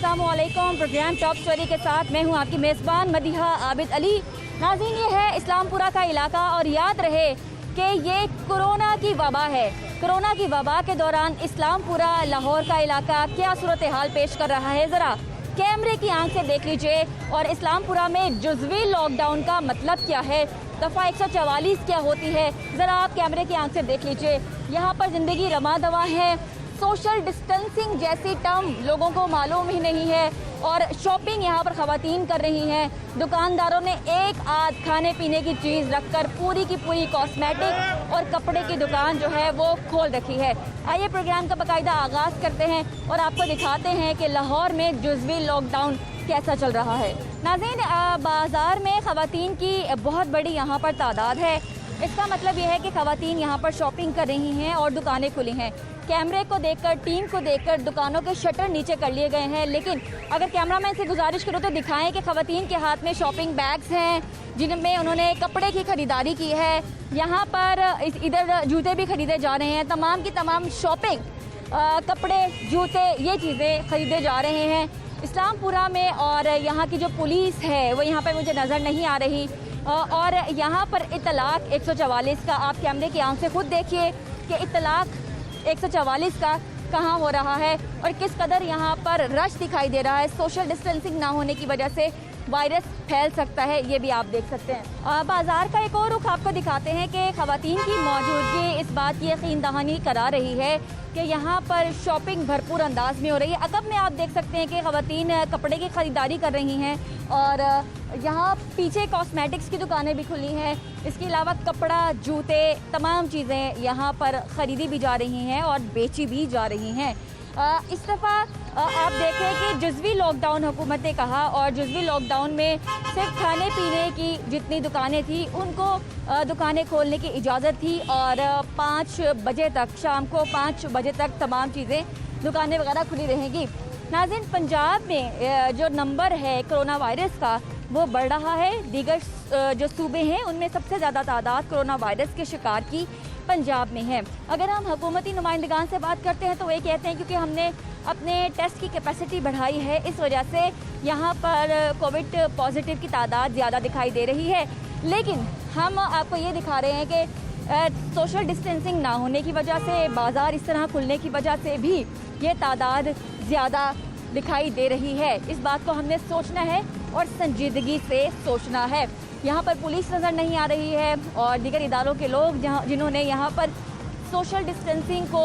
अस्सलामुअलैकुम। Programme top story के साथ मैं हूं आपकी मेज़बान मदीहा आबिद अली। नाज़रीन, ये है इस्लामपुरा का इलाका और याद रहे कि ये कोरोना की वबा है। कोरोना की वबा के दौरान इस्लामपुरा लाहौर का इलाका क्या सूरत हाल पेश कर रहा है, ज़रा कैमरे की आंख से देख लीजिए। और इस्लामपुरा में जुज़वी लॉकडाउन का मतलब क्या है, दफ़ा 144 क्या होती है, ज़रा आप कैमरे की आंख से देख लीजिए। यहाँ पर ज़िंदगी रमा दवा है। सोशल डिस्टेंसिंग जैसी टर्म लोगों को मालूम ही नहीं है और शॉपिंग यहाँ पर ख़वातीन कर रही हैं। दुकानदारों ने एक आध खाने पीने की चीज़ रखकर पूरी की पूरी कॉस्मेटिक और कपड़े की दुकान जो है वो खोल रखी है। आइए प्रोग्राम का बाकायदा आगाज़ करते हैं और आपको दिखाते हैं कि लाहौर में जुज़वी लॉकडाउन कैसा चल रहा है। नाज़रीन, बाज़ार में ख़वातीन की बहुत बड़ी यहाँ पर तादाद है। इसका मतलब यह है कि ख़वातीन यहाँ पर शॉपिंग कर रही हैं और दुकानें खुली हैं। कैमरे को देखकर, टीम को देखकर दुकानों के शटर नीचे कर लिए गए हैं, लेकिन अगर कैमरामैन से गुजारिश करूँ तो दिखाएं कि ख़वातीन के हाथ में शॉपिंग बैग्स हैं जिनमें उन्होंने कपड़े की ख़रीदारी की है। यहाँ पर इधर जूते भी ख़रीदे जा रहे हैं। तमाम की तमाम शॉपिंग, कपड़े, जूते, ये चीज़ें ख़रीदे जा रहे हैं इस्लामपुरा में। और यहाँ की जो पुलिस है वो यहाँ पर मुझे नज़र नहीं आ रही। और यहाँ पर इतलाक़ 144 का आप कैमरे की आंख से खुद देखिए कि इतलाक़ 144 का कहाँ हो रहा है और किस कदर यहाँ पर रश दिखाई दे रहा है। सोशल डिस्टेंसिंग ना होने की वजह से वायरस फैल सकता है, ये भी आप देख सकते हैं। बाज़ार का एक और रुख आपको दिखाते हैं कि ख़वातीन की मौजूदगी इस बात की यकीन दहानी करा रही है कि यहाँ पर शॉपिंग भरपूर अंदाज में हो रही है। अकब में आप देख सकते हैं कि ख़वातीन कपड़े की ख़रीदारी कर रही हैं और यहाँ पीछे कॉस्मेटिक्स की दुकानें भी खुली हैं। इसके अलावा कपड़ा, जूते, तमाम चीज़ें यहाँ पर ख़रीदी भी जा रही हैं और बेची भी जा रही हैं। इस दफ़ा आप देखें कि जुज़वी लॉकडाउन हुकूमत ने कहा और जुज़वी लॉकडाउन में सिर्फ खाने पीने की जितनी दुकानें थी उनको दुकानें खोलने की इजाज़त थी और 5 बजे तक, शाम को 5 बजे तक तमाम चीज़ें, दुकानें वगैरह खुली रहेंगी। नाज़रीन, पंजाब में जो नंबर है कोरोना वायरस का वो बढ़ रहा है। दीगर जो सूबे हैं उनमें सबसे ज़्यादा तादाद कोरोना वायरस के शिकार की पंजाब में है। अगर हम हुकूमती नुमाइंदगान से बात करते हैं तो वे कहते हैं क्योंकि हमने अपने टेस्ट की कैपेसिटी बढ़ाई है, इस वजह से यहाँ पर कोविड पॉजिटिव की तादाद ज़्यादा दिखाई दे रही है। लेकिन हम आपको ये दिखा रहे हैं कि सोशल डिस्टेंसिंग ना होने की वजह से, बाज़ार इस तरह खुलने की वजह से भी ये तादाद ज़्यादा दिखाई दे रही है। इस बात को हमने सोचना है और संजीदगी से सोचना है। यहाँ पर पुलिस नज़र नहीं आ रही है और दीगर इदारों के लोग जिन्होंने यहाँ पर सोशल डिस्टेंसिंग को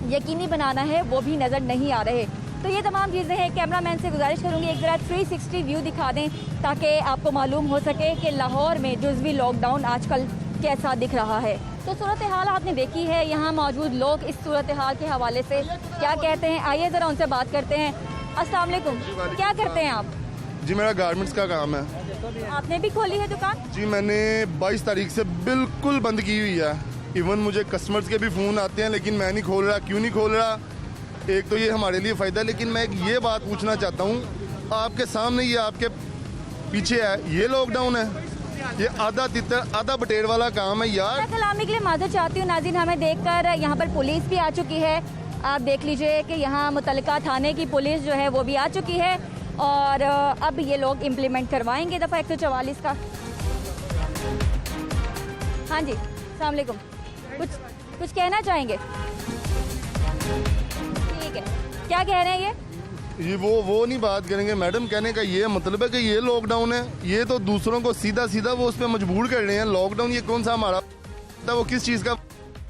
यकीनी बनाना है वो भी नज़र नहीं आ रहे। तो ये तमाम चीज़ें हैं। कैमरामैन से गुजारिश करूँगी एक ज़रा 360 व्यू दिखा दें ताकि आपको मालूम हो सके कि लाहौर में जुज़वी लॉकडाउन आजकल कैसा दिख रहा है। तो सूरत हाल आपने देखी है। यहाँ मौजूद लोग इस सूरत हाल के हवाले से क्या कहते हैं, आइए ज़रा उनसे बात करते हैं। अस्सलाम वालेकुम, क्या करते हैं आप? जी, मेरा गारमेंट्स का काम है। आपने भी खोली है दुकान? जी, मैंने 22 तारीख से बिल्कुल बंद की हुई है। इवन मुझे कस्टमर्स के भी फ़ोन आते हैं लेकिन मैं नहीं खोल रहा। क्यों नहीं खोल रहा? एक तो ये हमारे लिए फ़ायदा है, लेकिन मैं ये बात पूछना चाहता हूँ, आपके सामने ये आपके पीछे है, ये लॉकडाउन है, ये आधा तितर आधा बटेर वाला काम है यार। कलामी के लिए माजूद चाहती हूँ नाज़रीन, हमें देखकर यहाँ पर पुलिस भी आ चुकी है। आप देख लीजिए कि यहाँ मुतल्लिका थाने की पुलिस जो है वो भी आ चुकी है और अब ये लोग इम्प्लीमेंट करवाएंगे दफ़ा 144 का। हाँ जी, अस्सलाम वालेकुम, कुछ कहना चाहेंगे? ठीक है, क्या कह रहे हैं ये वो नहीं बात करेंगे मैडम। कहने का ये मतलब है कि ये लॉकडाउन है, ये तो दूसरों को सीधा सीधा वो उस पर मजबूर कर रहे हैं। लॉकडाउन ये कौन सा हमारा, वो किस चीज़ का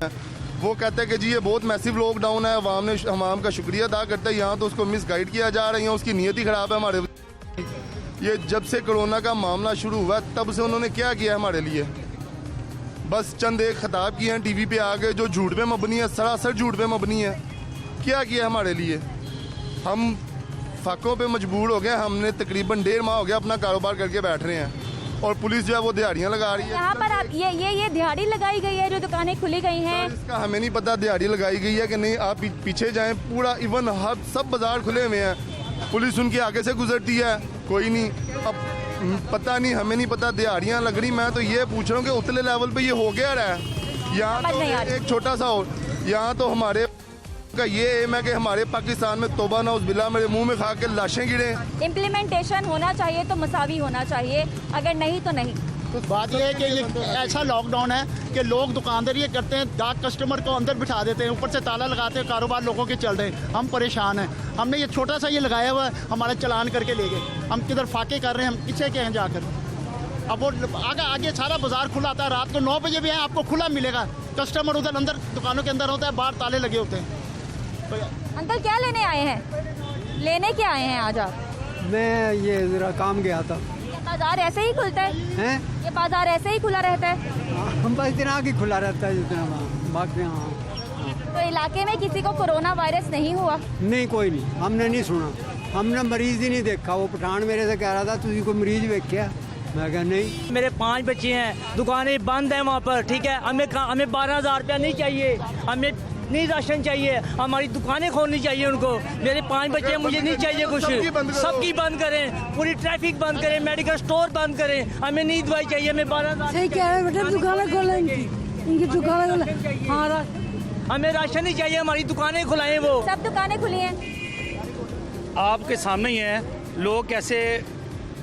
है? वो कहते हैं कि जी ये बहुत मैसिव लॉकडाउन है, अवाम का शुक्रिया अदा करता है। यहाँ तो उसको मिसगाइड किया जा रही है, उसकी नीयत ही ख़राब है हमारे। ये जब से कोरोना का मामला शुरू हुआ तब से उन्होंने क्या किया हमारे लिए? बस चंद एक खिताब किए हैं टीवी पे आके जो झूठ पे मबनी है, सरासर झूठ पे मबनी है। क्या किया हमारे लिए? हम फाकों पे मजबूर हो गए। हमने तकरीबन 1.5 माह हो गया अपना कारोबार करके बैठ रहे हैं और पुलिस जो है वो दिहाड़ियाँ लगा रही है। यहाँ पर आप ये दिहाड़ी लगाई गई है जो दुकानें खुली गई हैं? इसका हमें नहीं पता दिहाड़ी लगाई गई है कि नहीं। आप पीछे जाएं, पूरा इवन हर सब बाजार खुले हुए हैं, पुलिस उनके आगे से गुजरती है, कोई नहीं। अब पता नहीं, हमें नहीं पता दिहाड़ियाँ लग रही। मैं तो ये पूछ रहा हूँ कि उतले लेवल पे ये हो गया रहा है। यहाँ तो एक छोटा सा हो, यहाँ तो हमारे का ये एम है कि हमारे पाकिस्तान में तौबा नाउज़ मेरे मुंह में खा के लाशें गिरे। इम्प्लीमेंटेशन होना चाहिए तो मसावी होना चाहिए, अगर नहीं तो नहीं। तो बात यह है कि ये ऐसा लॉकडाउन है कि लोग दुकानदारी करते हैं, डाक कस्टमर को अंदर बिठा देते हैं, ऊपर से ताला लगाते हैं, कारोबार लोगों के चल रहे हैं। हम परेशान हैं। हमने ये छोटा सा ये लगाया हुआ है, हमारा चलान करके ले गए। हम किधर फाके कर रहे हैं, हम किसे के हैं जाकर। अब वो आगे सारा बाजार खुला आता है, रात को 9 बजे भी है आपको खुला मिलेगा। कस्टमर उधर अंदर दुकानों के अंदर होता है, बाहर ताले लगे होते हैं। अंकल क्या लेने आए हैं? लेने क्या आए हैं आज आप? मैं ये जरा काम गया था। ये बाजार ऐसे ही खुलता है? हैं? ये बाजार ऐसे ही खुला रहता है? हम बस इतना ही खुला रहता है जितना वहाँ बाकी। हाँ, तो इलाके में किसी को कोरोना वायरस नहीं हुआ? नहीं कोई नहीं, हमने नहीं सुना, हमने मरीज ही नहीं देखा। वो पठान मेरे से कह रहा था तुझे कोई मरीज देखा, मैं कहा नहीं। मेरे 5 बच्चे हैं, दुकानें बंद हैं वहाँ पर, ठीक है। हमें 12,000 रुपया नहीं चाहिए, हमें नहीं राशन चाहिए, हमारी दुकानें खोलनी चाहिए उनको। मेरे 5 बच्चे हैं, मुझे नहीं चाहिए कुछ। सबकी बंद करें, पूरी ट्रैफिक बंद करें, मेडिकल स्टोर बंद करें, हमें नहीं दवाई चाहिए। हमें 12,000 सही कह रहे हैं बेटा, दुकानें खोलें इनकी दुकानें खोलें। हाँ, हमें राशन नहीं चाहिए, हमारी दुकानें खुलाएं वो। सब दुकानें खुली हैं। आपके सामने ही है लोग कैसे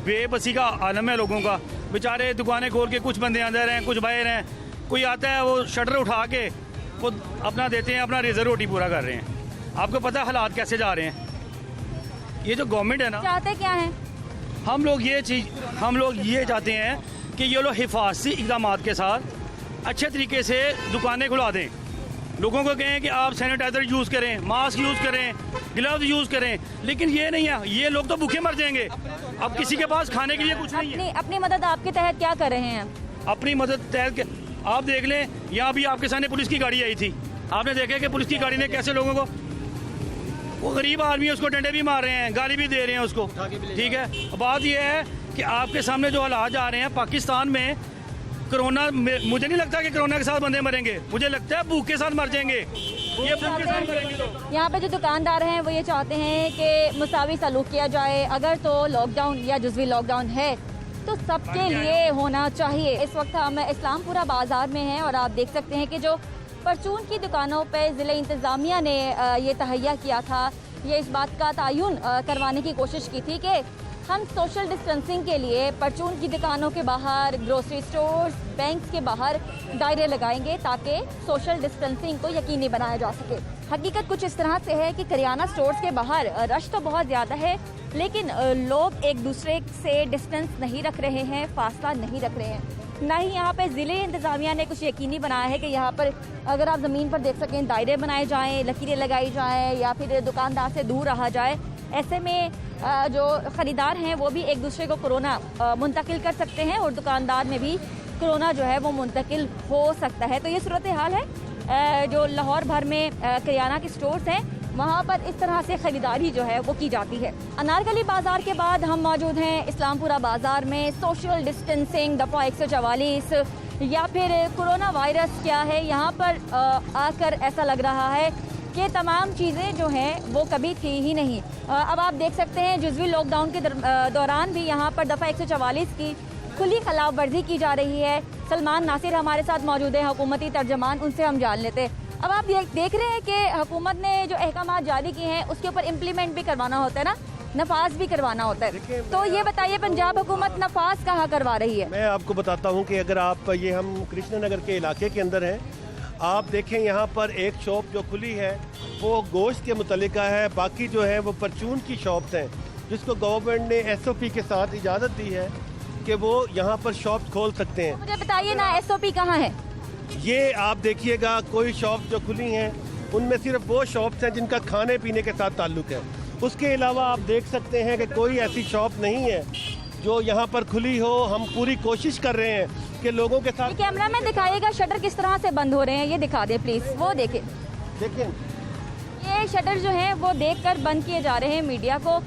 बेबसी का आलम है लोगों का। बेचारे दुकानें खोल के कुछ बंदे अंदर हैं, कुछ बाहर हैं। कोई आता है वो शटर उठा के वो अपना देते हैं, अपना रेजर रोटी पूरा कर रहे हैं। आपको पता है हालात कैसे जा रहे हैं। ये जो गवर्नमेंट है ना, चाहते क्या हैं? हम लोग ये चाहते हैं कि ये लोग हिफाजती इक़दाम के साथ अच्छे तरीके से दुकानें खुला दें। लोगों को कहें कि आप सैनिटाइजर यूज़ करें, मास्क यूज़ करें, ग्लव्स यूज़ करें, लेकिन ये नहीं है। ये लोग तो भूखे मर जाएंगे। अब किसी के पास खाने के लिए कुछ नहीं है। अपनी मदद आपके तहत क्या कर रहे हैं? अपनी मदद तहत आप देख लें, यहाँ भी आपके सामने पुलिस की गाड़ी आई थी। आपने देखा कि पुलिस की गाड़ी ने कैसे लोगों को, वो गरीब आदमी है उसको डंडे भी मार रहे हैं, गाली भी दे रहे हैं उसको, ठीक है। बात यह है कि आपके सामने जो हालात आ रहे हैं पाकिस्तान में, कोरोना, मुझे नहीं लगता कि कोरोना के साथ बंदे मरेंगे, मुझे लगता है भूख के साथ मर जाएंगे। ये भूख के साथ मरेंगे लोग। यहाँ पे जो दुकानदार हैं वो ये चाहते हैं कि मुसावी सलूक किया जाए। अगर तो लॉकडाउन या जुज़वी लॉकडाउन है तो सबके लिए होना चाहिए। इस वक्त हम इस्लामपुरा बाजार में हैं और आप देख सकते हैं कि जो परचून की दुकानों पे ज़िले इंतज़ामिया ने ये तहैया किया था, ये इस बात का तयन करवाने की कोशिश की थी कि हम सोशल डिस्टेंसिंग के लिए परचून की दुकानों के बाहर, ग्रोसरी स्टोर्स, बैंक्स के बाहर दायरे लगाएंगे ताकि सोशल डिस्टेंसिंग को यकीनी बनाया जा सके। हकीकत कुछ इस तरह से है कि करियाना स्टोर्स के बाहर रश तो बहुत ज़्यादा है, लेकिन लोग एक दूसरे से डिस्टेंस नहीं रख रहे हैं, फासला नहीं रख रहे हैं। ना ही यहाँ पे ज़िले इंतज़ामिया ने कुछ यकीनी बनाया है कि यहाँ पर अगर आप ज़मीन पर देख सकें दायरे बनाए जाएँ, लकीरें लगाई जाएँ या फिर दुकानदार से दूर रहा जाए। ऐसे में जो ख़रीदार हैं वो भी एक दूसरे को कोरोना मुंतकिल कर सकते हैं और दुकानदार में भी कोरोना जो है वो मुंतकिल हो सकता है। तो ये सूरत हाल है जो लाहौर भर में करियाना के स्टोर्स हैं, वहाँ पर इस तरह से ख़रीदारी जो है वो की जाती है। अनारकली बाज़ार के बाद हम मौजूद हैं इस्लामपुरा बाज़ार में। सोशल डिस्टेंसिंग दफ़ा 144 या फिर कोरोना वायरस क्या है, यहाँ पर आकर ऐसा लग रहा है कि तमाम चीज़ें जो हैं वो कभी थी ही नहीं। अब आप देख सकते हैं जुज़वी लॉकडाउन के दौरान भी यहाँ पर दफ़ा 144 की खुली खिलाफ वर्जी की जा रही है। सलमान नासिर हमारे साथ मौजूद है, हुकूमती तर्जमान, उनसे हम जान लेते हैं। अब आप देख रहे हैं कि हुकूमत ने जो अहकाम जारी किए हैं उसके ऊपर इम्प्लीमेंट भी करवाना होता है ना, नफाज भी करवाना होता है। तो ये बताइए पंजाब हुकूमत नफाज कहाँ करवा रही है? मैं आपको बताता हूँ कि अगर आप ये हम कृष्णनगर के इलाके के अंदर हैं, आप देखें यहाँ पर एक शॉप जो खुली है वो गोश्त के मुतल्लिका है, बाकी जो है वो परचून की शॉप्स हैं जिसको गवर्नमेंट ने SOP के साथ इजाज़त दी है कि वो यहाँ पर शॉप खोल सकते हैं। मुझे बताइए ना SOP कहाँ है? ये आप देखिएगा कोई शॉप जो खुली हैं उनमें सिर्फ वो शॉप्स हैं जिनका खाने पीने के साथ ताल्लुक़ है। उसके अलावा आप देख सकते हैं कि कोई ऐसी शॉप नहीं है जो यहाँ पर खुली हो। हम पूरी कोशिश कर रहे हैं कि लोगों के साथ। कैमरा में दिखाइएगा शटर किस तरह से बंद हो रहे हैं, ये दिखा दे प्लीज़। वो देखें ये शटर जो है वो देखकर बंद किए जा रहे हैं मीडिया को,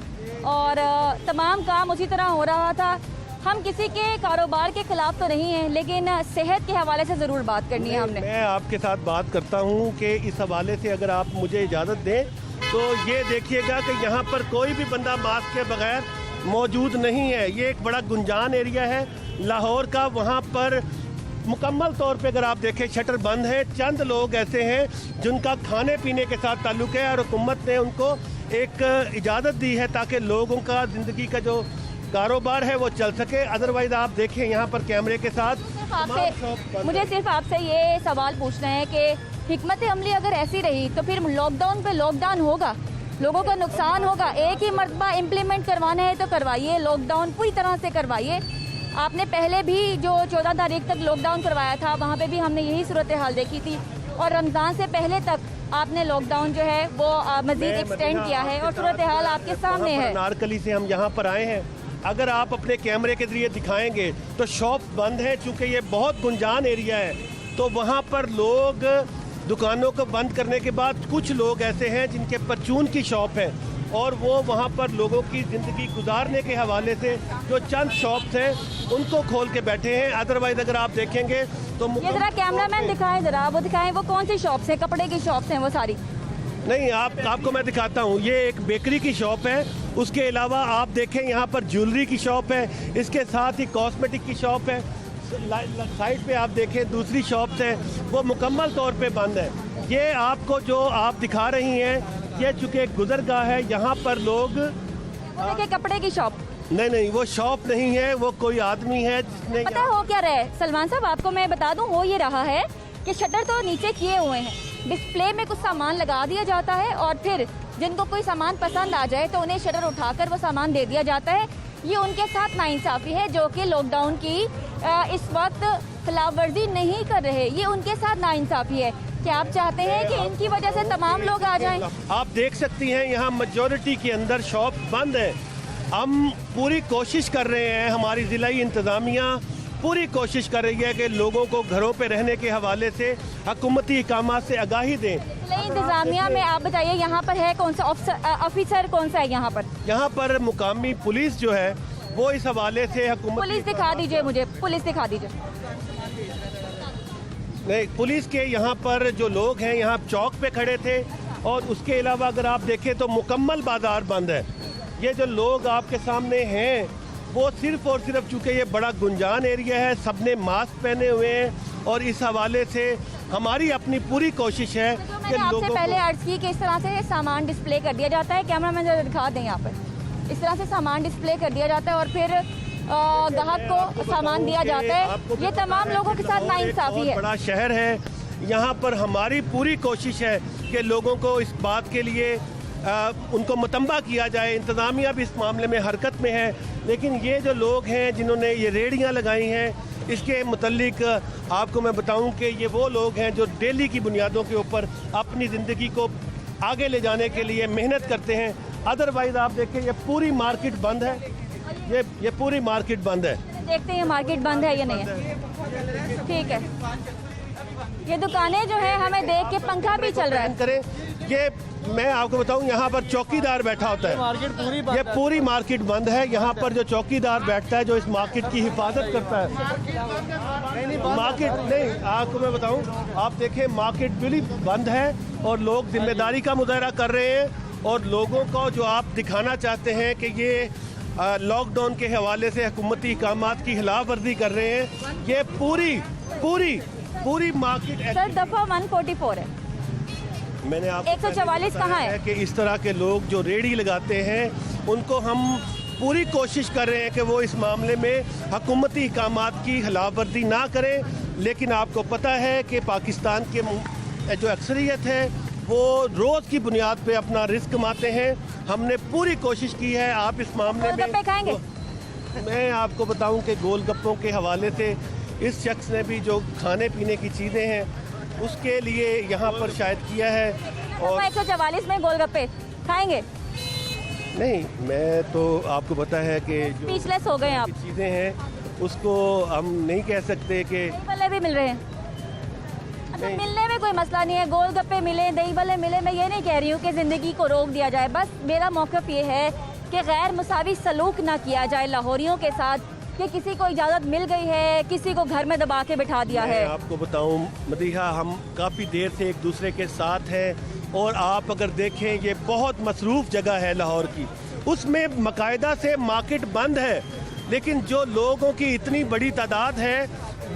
और तमाम काम उसी तरह हो रहा था। हम किसी के कारोबार के खिलाफ तो नहीं हैं, लेकिन सेहत के हवाले से ज़रूर बात करनी है हमने। मैं आपके साथ बात करता हूँ कि इस हवाले से अगर आप मुझे इजाज़त दें तो ये देखिएगा कि यहाँ पर कोई भी बंदा मास्क के बगैर मौजूद नहीं है। ये एक बड़ा गुंजान एरिया है लाहौर का, वहाँ पर मुकम्मल तौर पे अगर आप देखें शटर बंद है। चंद लोग ऐसे हैं जिनका खाने पीने के साथ ताल्लुक़ है और हुकूमत ने उनको एक इजाज़त दी है ताकि लोगों का ज़िंदगी का जो कारोबार है वो चल सके। अदरवाइज़ आप देखें यहाँ पर कैमरे के साथ मुझे सिर्फ आपसे ये सवाल पूछना है कि हिकमत अमली अगर ऐसी रही तो फिर लॉकडाउन पे लॉकडाउन होगा, लोगों का नुकसान होगा। एक ही मरतबा इम्प्लीमेंट करवाना है तो करवाइए, लॉकडाउन पूरी तरह से करवाइए। आपने पहले भी जो 14 तारीख तक लॉकडाउन करवाया था वहाँ पे भी हमने यही सूरत हाल देखी थी, और रमज़ान से पहले तक आपने लॉकडाउन जो है वो मज़ीद एक्सटेंड किया है और सूरत हाल आपके सामने है। नारकली से हम यहाँ पर आए हैं, अगर आप अपने कैमरे के जरिए दिखाएंगे तो शॉप बंद है, चूँकि ये बहुत गुंजान एरिया है तो वहाँ पर लोग दुकानों को बंद करने के बाद कुछ लोग ऐसे हैं जिनके परचून की शॉप है और वो वहाँ पर लोगों की ज़िंदगी गुजारने के हवाले से जो चंद शॉप्स हैं उनको खोल के बैठे हैं। अदरवाइज अगर आप देखेंगे तो ये जरा कैमरामैन दिखाएं, जरा वो दिखाएं वो कौन सी शॉप्स हैं, कपड़े की शॉप्स हैं वो सारी? नहीं, आपको मैं दिखाता हूँ। ये एक बेकरी की शॉप है, उसके अलावा आप देखें यहाँ पर ज्वेलरी की शॉप है, इसके साथ ही कॉस्मेटिक की शॉप है। साइड पे आप देखें दूसरी शॉप्स हैं वो मुकम्मल तौर पे बंद है। ये आपको जो आप दिखा रही हैं ये चूँकि एक गुजरगाह है, यहाँ पर लोग देखिए कपड़े की शॉप नहीं वो शॉप नहीं है, वो कोई आदमी है जिसने पता हो क्या रहे सलमान साहब, आपको मैं बता दूं हो ये रहा है कि शटर तो नीचे किए हुए हैं, डिस्प्ले में कुछ सामान लगा दिया जाता है और फिर जिनको कोई सामान पसंद आ जाए तो उन्हें शटर उठाकर वो सामान दे दिया जाता है। ये उनके साथ नाइंसाफ़ी है जो कि लॉकडाउन की इस वक्त खिलाफवर्जी नहीं कर रहे, ये उनके साथ नाइंसाफ़ी है। क्या आप चाहते हैं कि इनकी वजह से तमाम लोग आ जाएं? आप देख सकती हैं यहाँ मेजॉरिटी के अंदर शॉप बंद है। हम पूरी कोशिश कर रहे हैं, हमारी ज़िलाई इंतज़ामिया पूरी कोशिश कर रही है कि लोगों को घरों पे रहने के हवाले से हुकूमती इकामात से आगाही दें। इंतज़ामिया में आप बताइए यहाँ पर है कौन सा ऑफिसर कौन सा है यहाँ पर? यहाँ पर मुकामी पुलिस जो है वो इस हवाले से हुकूमत पुलिस दिखा दीजिए मुझे, पुलिस दिखा दीजिए। नहीं, पुलिस के यहाँ पर जो लोग हैं यहाँ चौक पे खड़े थे और उसके अलावा अगर आप देखें तो मुकम्मल बाजार बंद है। ये जो लोग आपके सामने हैं वो सिर्फ और सिर्फ चूँकि ये बड़ा गुंजान एरिया है, सबने मास्क पहने हुए हैं और इस हवाले से हमारी अपनी पूरी कोशिश है कि लोगों को पहले अर्ज की कि इस तरह से सामान डिस्प्ले कर दिया जाता है, कैमरामैन जरा दिखा दें यहाँ पर, इस तरह से सामान डिस्प्ले कर दिया जाता है और फिर ग्राहक को सामान दिया जाता है। ये तमाम लोगों के साथ नाइंसाफ़ी है। बड़ा शहर है, यहाँ पर हमारी पूरी कोशिश है कि लोगों को इस बात के लिए उनको मतंबा किया जाए। इंतज़ामिया भी इस मामले में हरकत में है, लेकिन ये जो लोग हैं जिन्होंने ये रेहड़ियाँ लगाई हैं इसके मुतल्लिक आपको मैं बताऊं कि ये वो लोग हैं जो डेली की बुनियादों के ऊपर अपनी ज़िंदगी को आगे ले जाने के लिए मेहनत करते हैं। अदरवाइज़ आप देखें ये पूरी मार्केट बंद है, ये पूरी मार्केट बंद है। देखते हैं मार्केट बंद है या नहीं है। ठीक है, ये दुकानें जो है हमें देख के पंखा भी चल रहा है। करें ये मैं आपको बताऊं यहाँ पर चौकीदार बैठा होता है, ये पूरी मार्केट बंद है। यहाँ पर जो चौकीदार बैठता है जो इस मार्केट की हिफाजत करता है, मार्केट नहीं आपको मैं बताऊं, आप देखें मार्केट बिल्कुल बंद है और लोग जिम्मेदारी का मुजाहरा कर रहे हैं और लोगों को जो आप दिखाना चाहते हैं कि ये लॉकडाउन के हवाले से हुकूमती इकामात की खिलाफ वर्जी कर रहे हैं, ये पूरी पूरी पूरी मार्केट। सर दफा 144 है, मैंने आप 144 कहाँ है कि इस तरह के लोग जो रेडी लगाते हैं उनको हम पूरी कोशिश कर रहे हैं कि वो इस मामले में हुकूमती इकामात की खिलाफ वर्जी ना करें। लेकिन आपको पता है कि पाकिस्तान के जो अक्सरियत है वो रोज़ की बुनियाद पे अपना रिस्क कमाते हैं। हमने पूरी कोशिश की है। आप इस मामले में खाएंगे? मैं आपको बताऊं कि गोलगप्पों के हवाले से इस शख्स ने भी जो खाने पीने की चीज़ें हैं उसके लिए यहाँ पर शायद किया है। और 144 में गोलगप्पे खाएंगे? नहीं, मैं तो आपको पता है कि जो स्पीचलेस हो गए आप। चीज़ें हैं उसको हम नहीं कह सकते कि वाले भी मिल रहे हैं। अच्छा, मिलने में कोई मसला नहीं है, गोलगप्पे मिले दही भल्ले मिले, मैं ये नहीं कह रही हूँ कि ज़िंदगी को रोक दिया जाए। बस मेरा मौक़िफ़ ये है कि गैर मुसावी सलूक ना किया जाए लाहौरियों के साथ कि किसी को इजाज़त मिल गई है, किसी को घर में दबा के बिठा दिया है। आपको बताऊं मदीहा, हम काफ़ी देर से एक दूसरे के साथ हैं और आप अगर देखें ये बहुत मसरूफ़ जगह है लाहौर की, उसमें बाकायदा से मार्केट बंद है, लेकिन जो लोगों की इतनी बड़ी तादाद है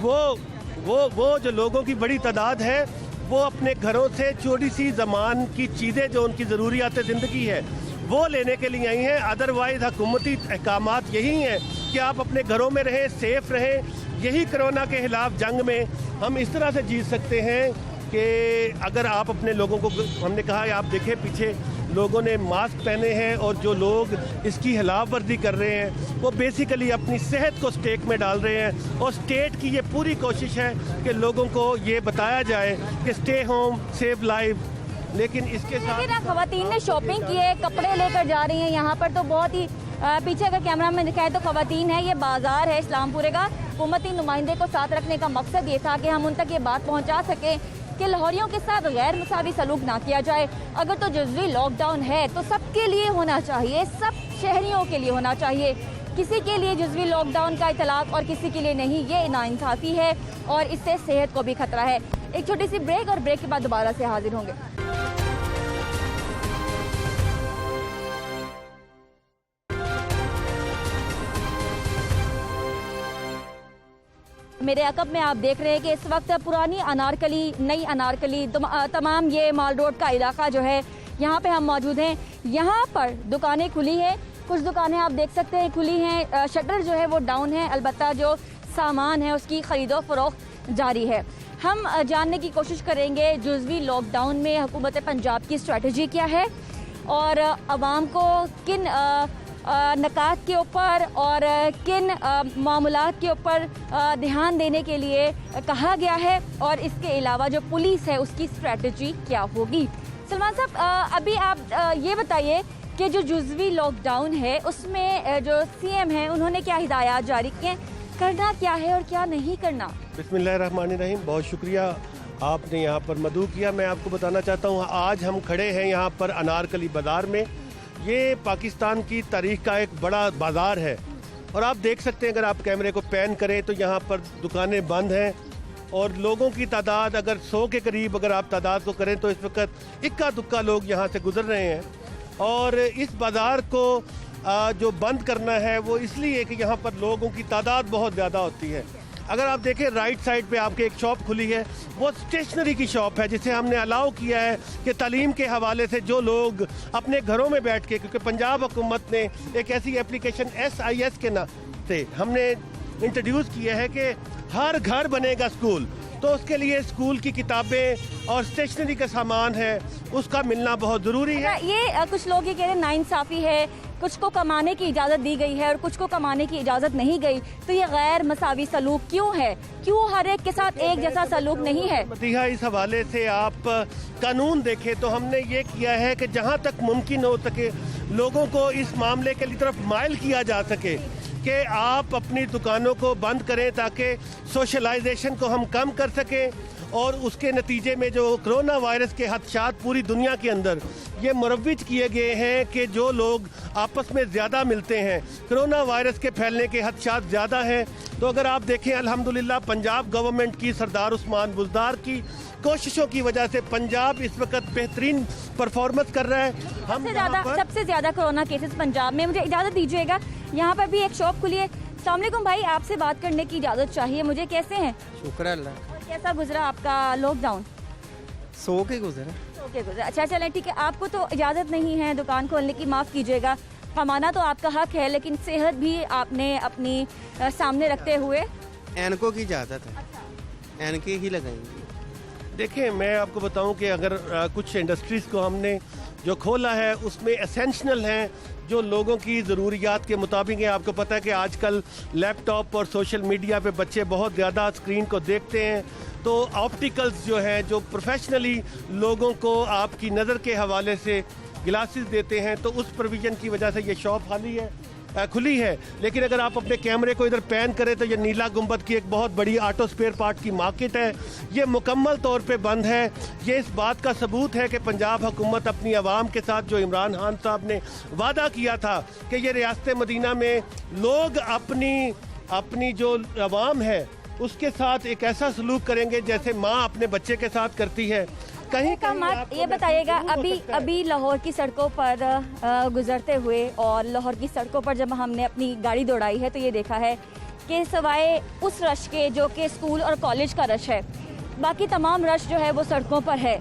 वो वो जो लोगों की बड़ी तादाद है वो अपने घरों से छोटी सी ज़मान की चीज़ें जो उनकी ज़रूरियात ज़िंदगी है वो लेने के लिए आई हैं। अदरवाइज़ हुकूमती अहकामात यही हैं कि आप अपने घरों में रहें, सेफ रहें। यही कोरोना के खिलाफ जंग में हम इस तरह से जीत सकते हैं कि अगर आप अपने लोगों को, हमने कहा है आप देखें पीछे लोगों ने मास्क पहने हैं और जो लोग इसकी खिलाफ वर्जी कर रहे हैं वो बेसिकली अपनी सेहत को स्टेक में डाल रहे हैं। और स्टेट की ये पूरी कोशिश है कि लोगों को ये बताया जाए कि स्टे होम सेव लाइफ। लेकिन इसके साथ खवातीन ने शॉपिंग की है, कपड़े लेकर जा रही हैं यहाँ पर। तो बहुत ही पीछे अगर कैमरा में दिखाए तो खवातीन है, ये बाजार है इस्लामपुरे का। हुकूमती नुमाइंदे को साथ रखने का मकसद ये था कि हम उन तक ये बात पहुँचा सकें कि लाहौरियों के साथ गैर मुसावी सलूक ना किया जाए। अगर तो जुज़वी लॉकडाउन है तो सबके लिए होना चाहिए, सब शहरियों के लिए होना चाहिए। किसी के लिए जुज़वी लॉकडाउन का इतलाक और किसी के लिए नहीं, ये नाइंसाफ़ी है और इससे सेहत को भी खतरा है। एक छोटी सी ब्रेक और ब्रेक के बाद दोबारा से हाजिर होंगे। मेरे अकब में आप देख रहे हैं कि इस वक्त पुरानी अनारकली, नई अनारकली, तमाम ये माल रोड का इलाका जो है यहाँ पे हम मौजूद हैं। यहाँ पर दुकानें खुली हैं, कुछ दुकानें आप देख सकते हैं खुली हैं, शटर जो है वो डाउन है, अलबत्ता जो सामान है उसकी ख़रीदो फरोख्त जारी है। हम जानने की कोशिश करेंगे जुज़वी लॉकडाउन में हुकूमत पंजाब की स्ट्रेटजी क्या है और आवाम को किन नकात के ऊपर और किन मामलात के ऊपर ध्यान देने के लिए कहा गया है और इसके अलावा जो पुलिस है उसकी स्ट्रेटजी क्या होगी। सलमान साहब, अभी आप ये बताइए कि जो जुज़वी लॉकडाउन है उसमें जो सीएम हैं उन्होंने क्या हिदायत जारी किए, करना क्या है और क्या नहीं करना। बिस्मिल्लाहिर्रहमानिर्रहीम, बहुत शुक्रिया आपने यहाँ पर मदऊ किया। मैं आपको बताना चाहता हूँ आज हम खड़े हैं यहाँ पर अनारकली बाज़ार में। ये पाकिस्तान की तारीख का एक बड़ा बाज़ार है और आप देख सकते हैं अगर आप कैमरे को पैन करें तो यहाँ पर दुकानें बंद हैं और लोगों की तादाद अगर 100 के करीब अगर आप तादाद को करें तो इस वक्त इक्का दुक्का लोग यहाँ से गुजर रहे हैं। और इस बाज़ार को जो बंद करना है वो इसलिए कि यहाँ पर लोगों की तादाद बहुत ज़्यादा होती है। अगर आप देखें राइट साइड पे आपके एक शॉप खुली है, वो स्टेशनरी की शॉप है जिसे हमने अलाउ किया है कि तालीम के हवाले से जो लोग अपने घरों में बैठ के, क्योंकि पंजाब हुकूमत ने एक ऐसी एप्लीकेशन SIS के नाम से हमने इंट्रोड्यूस किया है कि हर घर बनेगा स्कूल, तो उसके लिए स्कूल की किताबें और स्टेशनरी का सामान है उसका मिलना बहुत ज़रूरी है। ये कुछ लोग ये कह रहे हैं नाइंसाफ़ी है, कुछ को कमाने की इजाज़त दी गई है और कुछ को कमाने की इजाज़त नहीं गई, तो ये गैर मसावी सलूक क्यों है? क्यों हर एक के साथ एक जैसा सलूक नहीं है? मतीहा, इस हवाले से आप कानून देखें तो हमने ये किया है कि जहाँ तक मुमकिन हो सके लोगों को इस मामले के तरफ माइल किया जा सके कि आप अपनी दुकानों को बंद करें ताकि सोशलाइजेशन को हम कम कर सकें और उसके नतीजे में जो कोरोना वायरस के खदशात पूरी दुनिया के अंदर ये मुरव्विज किए गए हैं कि जो लोग आपस में ज़्यादा मिलते हैं कोरोना वायरस के फैलने के खदशात ज़्यादा हैं। तो अगर आप देखें अल्हम्दुलिल्लाह पंजाब गवर्नमेंट की सरदार उस्मान बुज़दार की कोशिशों की वजह से पंजाब इस वक्त बेहतरीन परफॉर्मेंस कर रहा है। हम सबसे ज़्यादा कोरोना केसेस पंजाब में। मुझे इजाज़त दीजिएगा, यहाँ पर भी एक शॉप खुली है। अस्सलाम वालेकुम भाई, आपसे बात करने की इजाज़त चाहिए मुझे। कैसे हैं? शुक्र अल्लाह। और कैसा गुजरा आपका लॉकडाउन? 100 के गुजरा। अच्छा चलें ठीक है, आपको तो इजाज़त नहीं है दुकान खोलने की, माफ़ कीजिएगा, कमाना तो आपका हक है, लेकिन सेहत भी आपने अपनी सामने रखते हुए एनको की इजाज़त है, एनके ही लगाएंगे। देखिए मैं आपको बताऊं कि अगर कुछ इंडस्ट्रीज़ को हमने जो खोला है उसमें एसेंशियल हैं जो लोगों की ज़रूरियात के मुताबिक है। आपको पता है कि आजकल लैपटॉप और सोशल मीडिया पे बच्चे बहुत ज़्यादा स्क्रीन को देखते हैं, तो ऑप्टिकल्स जो हैं जो प्रोफेशनली लोगों को आपकी नज़र के हवाले से ग्लासेस देते हैं, तो उस प्रोविज़न की वजह से ये शॉप खुली है। लेकिन अगर आप अपने कैमरे को इधर पैन करें तो ये नीला गुंबद की एक बहुत बड़ी ऑटो स्पेयर पार्ट की मार्केट है, ये मुकम्मल तौर पे बंद है। ये इस बात का सबूत है कि पंजाब हुकूमत अपनी आवाम के साथ जो इमरान खान साहब ने वादा किया था कि ये रियासत मदीना में लोग अपनी जो आवाम है उसके साथ एक ऐसा सलूक करेंगे जैसे माँ अपने बच्चे के साथ करती है। कहीं का मत ये बताइएगा, अभी लाहौर की सड़कों पर गुजरते हुए और लाहौर की सड़कों पर जब हमने अपनी गाड़ी दौड़ाई है तो ये देखा है के सिवाय उस रश के जो कि स्कूल और कॉलेज का रश है, बाकी तमाम रश जो है वो सड़कों पर है।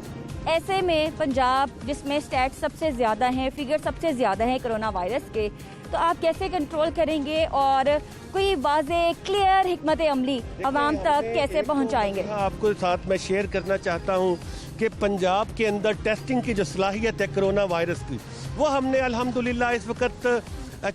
ऐसे में पंजाब जिसमें स्टैट सबसे ज़्यादा हैं, फिगर सबसे ज़्यादा हैं कोरोना वायरस के, तो आप कैसे कंट्रोल करेंगे और कोई वाज़े क्लियर हिकमत अमली आवाम तक कैसे पहुंचाएंगे? आपको साथ मैं शेयर करना चाहता हूँ कि पंजाब के अंदर टेस्टिंग की जो सलाहियत है कोरोना वायरस की, वो हमने अल्हम्दुलिल्लाह इस वक्त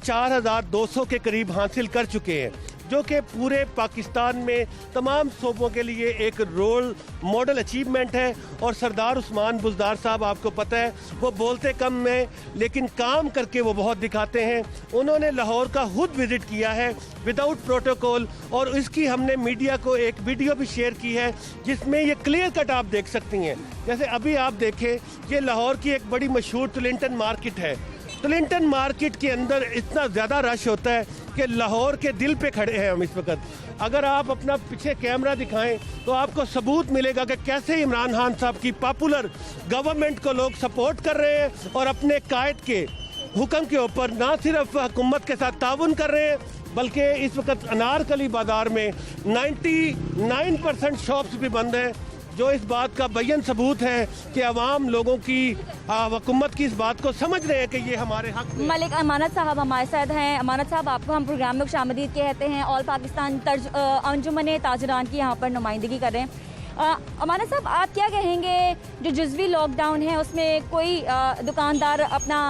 4200 के करीब हासिल कर चुके हैं, जो कि पूरे पाकिस्तान में तमाम सूबों के लिए एक रोल मॉडल अचीवमेंट है। और सरदार उस्मान बुज़दार साहब, आपको पता है, वो बोलते कम हैं लेकिन काम करके वो बहुत दिखाते हैं। उन्होंने लाहौर का खुद विज़िट किया है विदाउट प्रोटोकॉल, और इसकी हमने मीडिया को एक वीडियो भी शेयर की है जिसमें ये क्लियर कट आप देख सकती हैं। जैसे अभी आप देखें, ये लाहौर की एक बड़ी मशहूर टुलिंटन मार्केट है। टुलिंटन मार्केट के अंदर इतना ज़्यादा रश होता है कि लाहौर के दिल पे खड़े हैं हम इस वक्त। अगर आप अपना पीछे कैमरा दिखाएं तो आपको सबूत मिलेगा कि कैसे इमरान खान साहब की पॉपुलर गवर्नमेंट को लोग सपोर्ट कर रहे हैं और अपने कायद के हुक्म के ऊपर ना सिर्फ हुकूमत के साथ ताउन कर रहे हैं, बल्कि इस वक्त अनारकली बाज़ार में 99% शॉप्स भी बंद हैं, जो इस बात का बयान सबूत है कि अवाम लोगों की हुकूमत की इस बात को समझ रहे हैं कि ये हमारे हक में। मलिक अमानत साहब हमारे साथ हैं। अमानत साहब, आपको हम प्रोग्राम में खुशामदीद कहते हैं। ऑल पाकिस्तान अंजुमन ताजरान की यहाँ पर नुमाइंदगी कर रहे हैं। अमानत साहब, आप क्या कहेंगे, जो जुज़वी लॉकडाउन है उसमें कोई दुकानदार अपना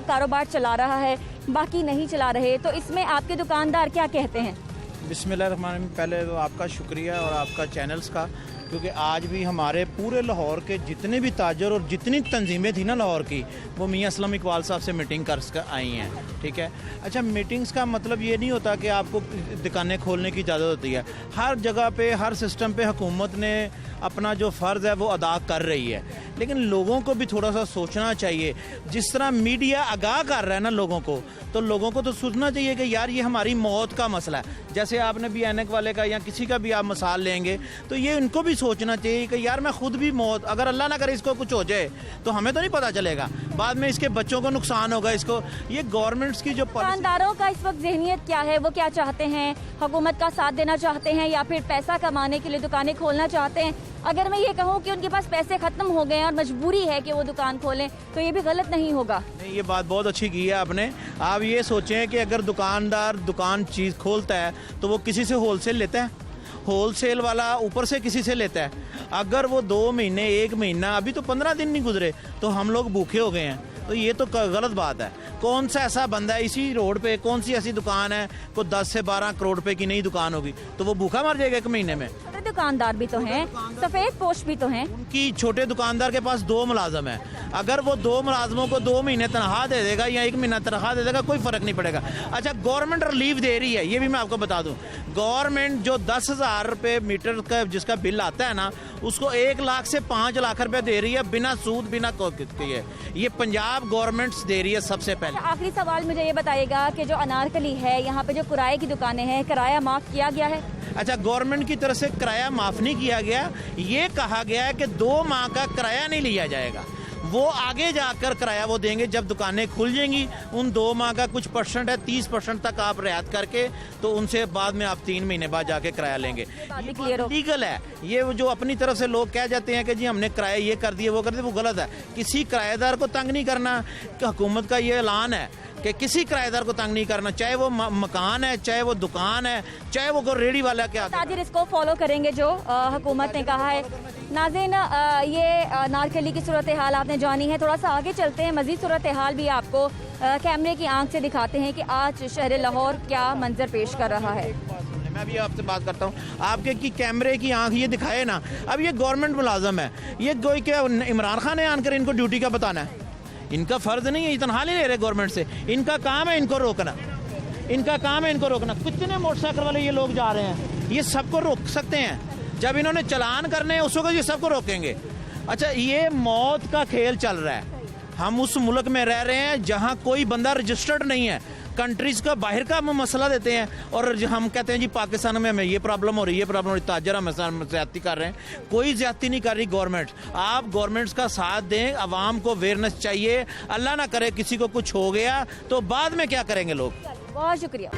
कारोबार चला रहा है, बाकी नहीं चला रहे, तो इसमें आपके दुकानदार क्या कहते हैं? बिस्मिल्लाहिर्रहमानिर्रहीम। पहले तो आपका शुक्रिया और आपका चैनल्स का, क्योंकि आज भी हमारे पूरे लाहौर के जितने भी ताजर और जितनी तंजीमें थी ना लाहौर की, वो मियां असलम इकबाल साहब से मीटिंग कर आई हैं। ठीक है, अच्छा, मीटिंग्स का मतलब ये नहीं होता कि आपको दुकानें खोलने की इजाज़त होती है। हर जगह पे, हर सिस्टम पे हुकूमत ने अपना जो फ़र्ज़ है वो अदा कर रही है, लेकिन लोगों को भी थोड़ा सा सोचना चाहिए। जिस तरह मीडिया आगाह कर रहा है ना लोगों को, तो लोगों को तो सोचना चाहिए कि यार ये हमारी मौत का मसला है। जैसे आपने भी ऐनक वाले का या किसी का भी आप मिसाल लेंगे, तो ये इनको भी सोचना चाहिए कि यार मैं खुद भी मौत, अगर अल्लाह ना करे इसको कुछ हो जाए तो हमें तो नहीं पता चलेगा, बाद में इसके बच्चों को नुकसान होगा। इसको ये गवर्नमेंट्स की जो दुकानदारों का इस वक्त ज़हनियत क्या है, वो क्या चाहते हैं? हुकूमत का साथ देना चाहते हैं या फिर पैसा कमाने के लिए दुकानें खोलना चाहते हैं? अगर मैं ये कहूँ कि उनके पास पैसे खत्म हो गए हैं और मजबूरी है कि वो दुकान खोलें, तो ये भी गलत नहीं होगा? नहीं, ये बात बहुत अच्छी की है आपने। आप ये सोचें कि अगर दुकानदार दुकान चीज़ खोलता है तो वो किसी से होलसेल लेता है, होलसेल वाला ऊपर से किसी से लेता है। अगर वो 2 महीने, 1 महीना, अभी तो 15 दिन नहीं गुजरे तो हम लोग भूखे हो गए हैं, तो ये तो गलत बात है। कौन सा ऐसा बंदा है इसी रोड पे, कौन सी ऐसी दुकान है को 10 से 12 करोड़ रुपए की नई दुकान होगी तो वो भूखा मर जाएगा 1 महीने में? छोटे दुकानदार भी तो हैं, सफेद पोश भी तो हैं। उनकी छोटे दुकानदार के पास 2 मुलाजम है, अगर वो 2 मुलाजमों को 2 महीने तनख्वाह दे देगा या 1 महीना तनख्वाह दे देगा, कोई फर्क नहीं पड़ेगा। अच्छा, गवर्नमेंट रिलीफ दे रही है, ये भी मैं आपको बता दूं। गवर्नमेंट जो 10,000 रुपये मीटर का जिसका बिल आता है ना, उसको 1 लाख से 5 लाख रुपए दे रही है, बिना सूद बिना के। ये पंजाब गवर्नमेंट दे रही है सबसे पहले। आखिरी सवाल मुझे ये बताइएगा कि जो अनारकली है, यहाँ पे जो किराए की दुकानें हैं, किराया माफ किया गया है? अच्छा, गवर्नमेंट की तरफ से किराया माफ नहीं किया गया, ये कहा गया है कि 2 माह का किराया नहीं लिया जाएगा। वो आगे जाकर किराया वो देंगे जब दुकानें खुल जाएंगी। उन 2 माह का कुछ परसेंट है, 30% तक आप रियायत करके, तो उनसे बाद में आप 3 महीने बाद जाके किराया लेंगे। लीगल है ये। जो अपनी तरफ से लोग कह जाते हैं कि जी हमने किराया ये कर दिए, वो कर दिए, वो गलत है। किसी किराएदार को तंग नहीं करना, कि हुकूमत का ये ऐलान है कि किसी किराएदार को तंग नहीं करना, चाहे वो मकान है, चाहे वो दुकान है, चाहे वो रेडी वाला। क्या ताजिर इसको फॉलो करेंगे जो हुकूमत ने कहा है। नाज़रीन, ये नारकली की सूरत हाल आपने जानी है। थोड़ा सा आगे चलते हैं, मज़ीद सूरत हाल भी आपको कैमरे की आंख से दिखाते हैं कि आज शहर लाहौर क्या मंजर पेश कर रहा है। मैं भी आपसे बात करता हूँ, आपके की कैमरे की आंख ये दिखाए ना। अब ये गवर्नमेंट मुलाजम है, ये कोई क्या इमरान खान ने आनकर इनको ड्यूटी का बताना है? इनका फर्ज नहीं है, तनख्वाह नहीं ले रहे गवर्नमेंट से। इनका काम है इनको रोकना, इनका काम है इनको रोकना। कितने मोटरसाइकिल वाले ये लोग जा रहे हैं, ये सबको रोक सकते हैं। जब इन्होंने चलान करने हैं उस वक्त ये सबको रोकेंगे। अच्छा, ये मौत का खेल चल रहा है। हम उस मुल्क में रह रहे हैं जहाँ कोई बंदा रजिस्टर्ड नहीं है। कंट्रीज का बाहर का मसला देते हैं और हम कहते हैं जी पाकिस्तान में हमें ये प्रॉब्लम हो रही है, ये प्रॉब्लम हो रही है, ताजर हम ज्यादती कर रहे हैं। कोई ज्यादती नहीं कर रही गवर्नमेंट। आप गवर्नमेंट्स का साथ दें, आवाम को अवेयरनेस चाहिए। अल्लाह ना करे किसी को कुछ हो गया तो बाद में क्या करेंगे लोग। बहुत शुक्रिया।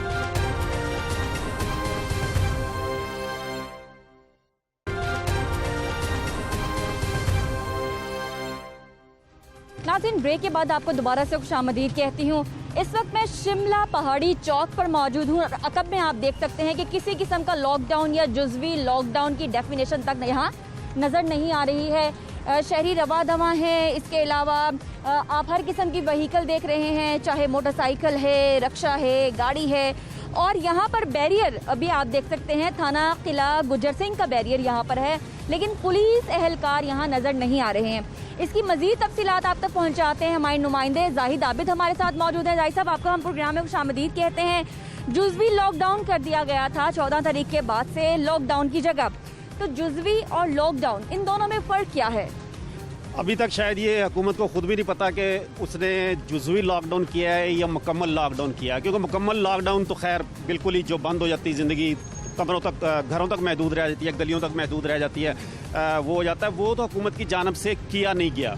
नाज़रीन, ब्रेक के बाद आपको दोबारा से खुशामदीद कहती हूँ। इस वक्त मैं शिमला पहाड़ी चौक पर मौजूद हूँ। अकब में आप देख सकते हैं कि किसी किस्म का लॉकडाउन या जुज़वी लॉकडाउन की डेफिनेशन तक यहाँ नज़र नहीं आ रही है। शहरी रवा दवा है, इसके अलावा आप हर किस्म की व्हीकल देख रहे हैं, चाहे मोटरसाइकिल है, रक्षा है, गाड़ी है। और यहाँ पर बैरियर अभी आप देख सकते हैं, थाना किला गुजर सिंह का बैरियर यहाँ पर है, लेकिन पुलिस एहलकार यहाँ नज़र नहीं आ रहे हैं। इसकी मज़ीद तफसीलात आप तक पहुँचाते हैं हमारे नुमाइंदे जाहिद आबिद हमारे साथ मौजूद हैं। जाहिद साहब, आपको हम प्रोग्राम में खुशामदीद कहते हैं। जुज़वी लॉकडाउन कर दिया गया था 14 तारीख के बाद से लॉकडाउन की जगह, तो जुज़वी और लॉकडाउन इन दोनों में फ़र्क क्या है? अभी तक शायद ये हुकूमत को खुद भी नहीं पता कि उसने जुज़वी लॉकडाउन किया है या मुकम्मल लॉकडाउन किया है, क्योंकि मुकम्मल लॉकडाउन तो खैर बिल्कुल ही जो बंद हो जाती है, ज़िंदगी कमरों तक, घरों तक महदूद रह जाती है, गलियों तक महदूद रह जाती है, वो हो जाता है। वो तो हुकूमत की जानिब से किया नहीं गया।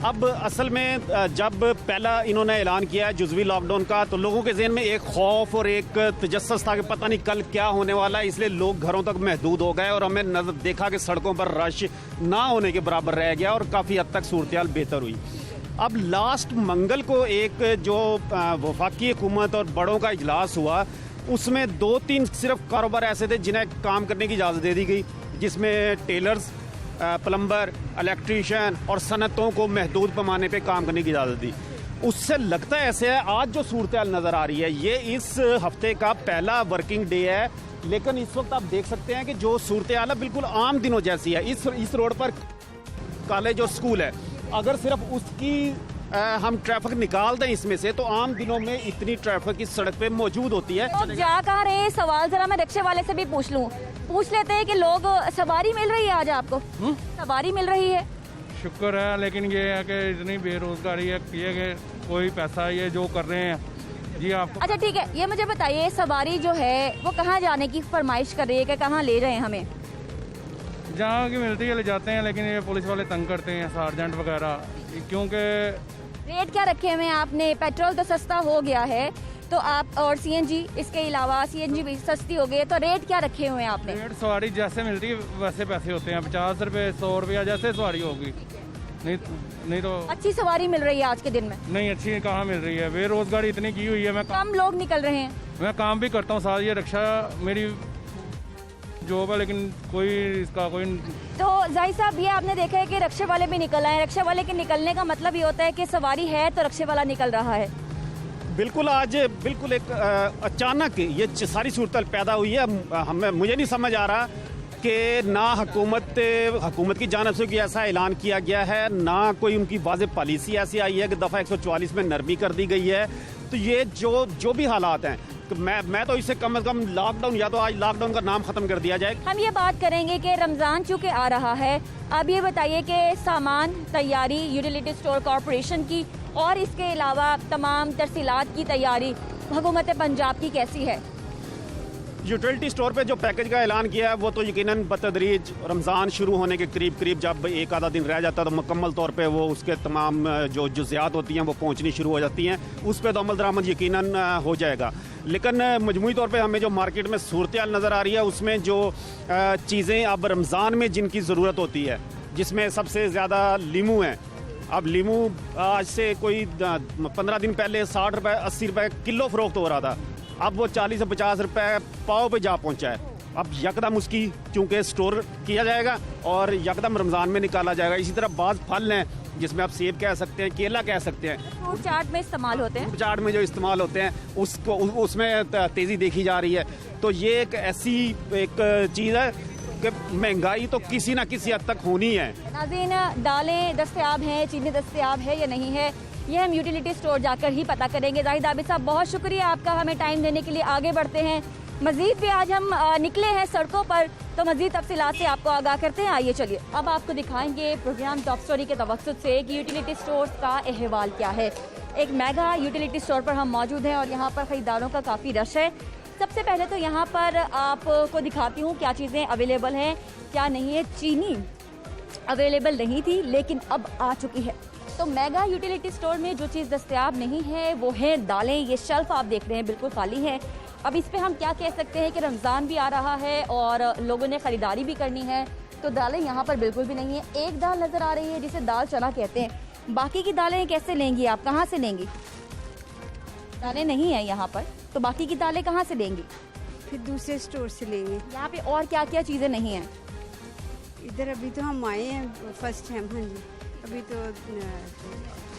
अब असल में जब पहला इन्होंने ऐलान किया है जुज़वी लॉकडाउन का, तो लोगों के ज़हन में एक खौफ और एक तजस्सुस था कि पता नहीं कल क्या होने वाला है, इसलिए लोग घरों तक महदूद हो गए और हमें नजर देखा कि सड़कों पर रश ना होने के बराबर रह गया और काफ़ी हद तक सूरत बेहतर हुई। अब लास्ट मंगल को एक जो वफाकी हुकूमत और बड़ों का इजलास हुआ, उसमें 2-3 सिर्फ कारोबार ऐसे थे जिन्हें काम करने की इजाज़त दे दी गई, जिसमें टेलर्स, प्लम्बर, इलेक्ट्रीशियन और सनतों को महदूद पैमाने पे काम करने की इजाज़त दी। उससे लगता है ऐसे है आज जो सूरत नज़र आ रही है, ये इस हफ्ते का पहला वर्किंग डे है, लेकिन इस वक्त आप देख सकते हैं कि जो सूरत हाल है बिल्कुल आम दिनों जैसी है। इस रोड पर कॉलेज और स्कूल है, अगर सिर्फ उसकी हम ट्रैफिक निकाल दें इसमें से, तो आम दिनों में इतनी ट्रैफिक इस सड़क पे मौजूद होती है। तो जा कहाँ रहे, सवाल जरा मैं रिक्शे वाले से भी पूछ लेते हैं कि लोग सवारी मिल रही है आज आपको? सवारी मिल रही है? शुक्र है, लेकिन ये है कि इतनी बेरोजगारी है कि कोई पैसा ये जो कर रहे हैं जी आपको। अच्छा ठीक है, ये मुझे बताइए, सवारी जो है वो कहाँ जाने की फरमाइश कर रही है कि कहाँ ले रहे हैं हमें? जहाँ की मिलती है ले जाते हैं, लेकिन ये पुलिस वाले तंग करते हैं, सार्जेंट वगैरह। क्योंकि रेट क्या रखे हुए हैं आपने? पेट्रोल तो सस्ता हो गया है तो आप, और सीएनजी, इसके अलावा सीएनजी भी सस्ती हो गई है, तो रेट क्या रखे हुए हैं आपने? रेट सवारी जैसे मिलती है वैसे पैसे होते हैं, 50 रुपये, 100 रुपया जैसे सवारी होगी। नहीं तो अच्छी सवारी मिल रही है आज के दिन में? नहीं, अच्छी कहाँ मिल रही है, बेरोजगारी इतनी की हुई है। मैं कम लोग निकल रहे हैं। मैं काम भी करता हूँ साथ, ये रिक्शा मेरी जॉब है, लेकिन कोई इसका कोई। तो जाहिद साहब, ये आपने देखा है कि रिक्शे वाले भी निकल आए। रिक्शे वाले के निकलने का मतलब ये होता है कि सवारी है तो रिक्शे वाला निकल रहा है। बिल्कुल, आज बिल्कुल एक अचानक ये सारी सूरत पैदा हुई है। मुझे नहीं समझ आ रहा कि ना हुकूमत की जानिब से कोई ऐसा ऐलान किया गया है, ना कोई उनकी वाज़ेह पॉलिसी ऐसी आई है कि दफ़ा 144 में नरमी कर दी गई है। तो ये जो भी हालात हैं, तो मैं तो इससे कम से कम लॉकडाउन, या तो आज लॉकडाउन का नाम खत्म कर दिया जाए। हम ये बात करेंगे कि रमज़ान चूँकि आ रहा है, अब ये बताइए कि सामान तैयारी यूटिलिटी स्टोर कॉरपोरेशन की और इसके अलावा तमाम तरसीलात की तैयारी हुकूमत पंजाब की कैसी है? यूटिलिटी स्टोर पे जो पैकेज का ऐलान किया है वो तो यकीनन बतदरीज रमज़ान शुरू होने के करीब जब एक आधा दिन रह जाता है तो मुकम्मल तौर पे वो उसके तमाम जो जुज़ियात होती हैं वो पहुंचनी शुरू हो जाती हैं, उस पर तो अमल दरामद यकीनन हो जाएगा। लेकिन मजमूई तौर पे हमें जो मार्केट में सूरत हाल नज़र आ रही है, उसमें जो चीज़ें अब रमज़ान में जिनकी ज़रूरत होती है, जिसमें सबसे ज़्यादा लीमू हैं। अब लीमू आज से कोई 15 दिन पहले 60 रुपये 80 रुपये किलो फ़रोख्त हो रहा था, अब वो 40 से 50 रुपये पाव पे जा पहुंचा है। अब यकदम उसकी चूंकि स्टोर किया जाएगा और यकदम रमज़ान में निकाला जाएगा। इसी तरह बाज़ फल हैं जिसमें आप सेब कह सकते हैं, केला कह सकते हैं, फ्रूट चाट में इस्तेमाल होते हैं। फ्रूट चाट में जो इस्तेमाल होते हैं उसमें तेज़ी देखी जा रही है। तो ये एक ऐसी एक चीज़ है कि महंगाई तो किसी ना किसी हद तक होनी है। नाज़रीन, दालें दस्तयाब हैं, चीनी दस्तयाब है या नहीं है, ये हम यूटिलिटी स्टोर जाकर ही पता करेंगे। जाहिद आबिद साहब, बहुत शुक्रिया आपका हमें टाइम देने के लिए। आगे बढ़ते हैं, मज़ीद भी आज हम निकले हैं सड़कों पर, तो मज़ीद तफसीलात से आपको आगाह करते हैं। आइए चलिए अब आपको दिखाएंगे प्रोग्राम टॉप स्टोरी के तवक्सुद से कि यूटिलिटी स्टोर्स का अहवाल क्या है। एक मेगा यूटिलिटी स्टोर पर हम मौजूद हैं और यहाँ पर ख़रीदारों का काफ़ी रश है। सबसे पहले तो यहाँ पर आपको दिखाती हूँ क्या चीज़ें अवेलेबल हैं क्या नहीं है। चीनी अवेलेबल नहीं थी लेकिन अब आ चुकी है। तो मेगा यूटिलिटी स्टोर में जो चीज़ दस्तयाब नहीं है वो है दालें। ये शेल्फ आप देख रहे हैं बिल्कुल खाली है। अब इस पे हम क्या कह सकते हैं कि रमज़ान भी आ रहा है और लोगों ने ख़रीदारी भी करनी है, तो दालें यहाँ पर बिल्कुल भी नहीं है। एक दाल नज़र आ रही है जिसे दाल चना कहते हैं, बाकी की दालें कैसे लेंगी आप, कहाँ से लेंगी? दालें नहीं है यहाँ पर, तो बाकी की दालें कहाँ से लेंगी? फिर दूसरे स्टोर से लेंगे। यहाँ पे और क्या क्या चीज़ें नहीं हैं? इधर अभी तो हम आए हैं फर्स्ट टाइम। हाँ जी, अभी तो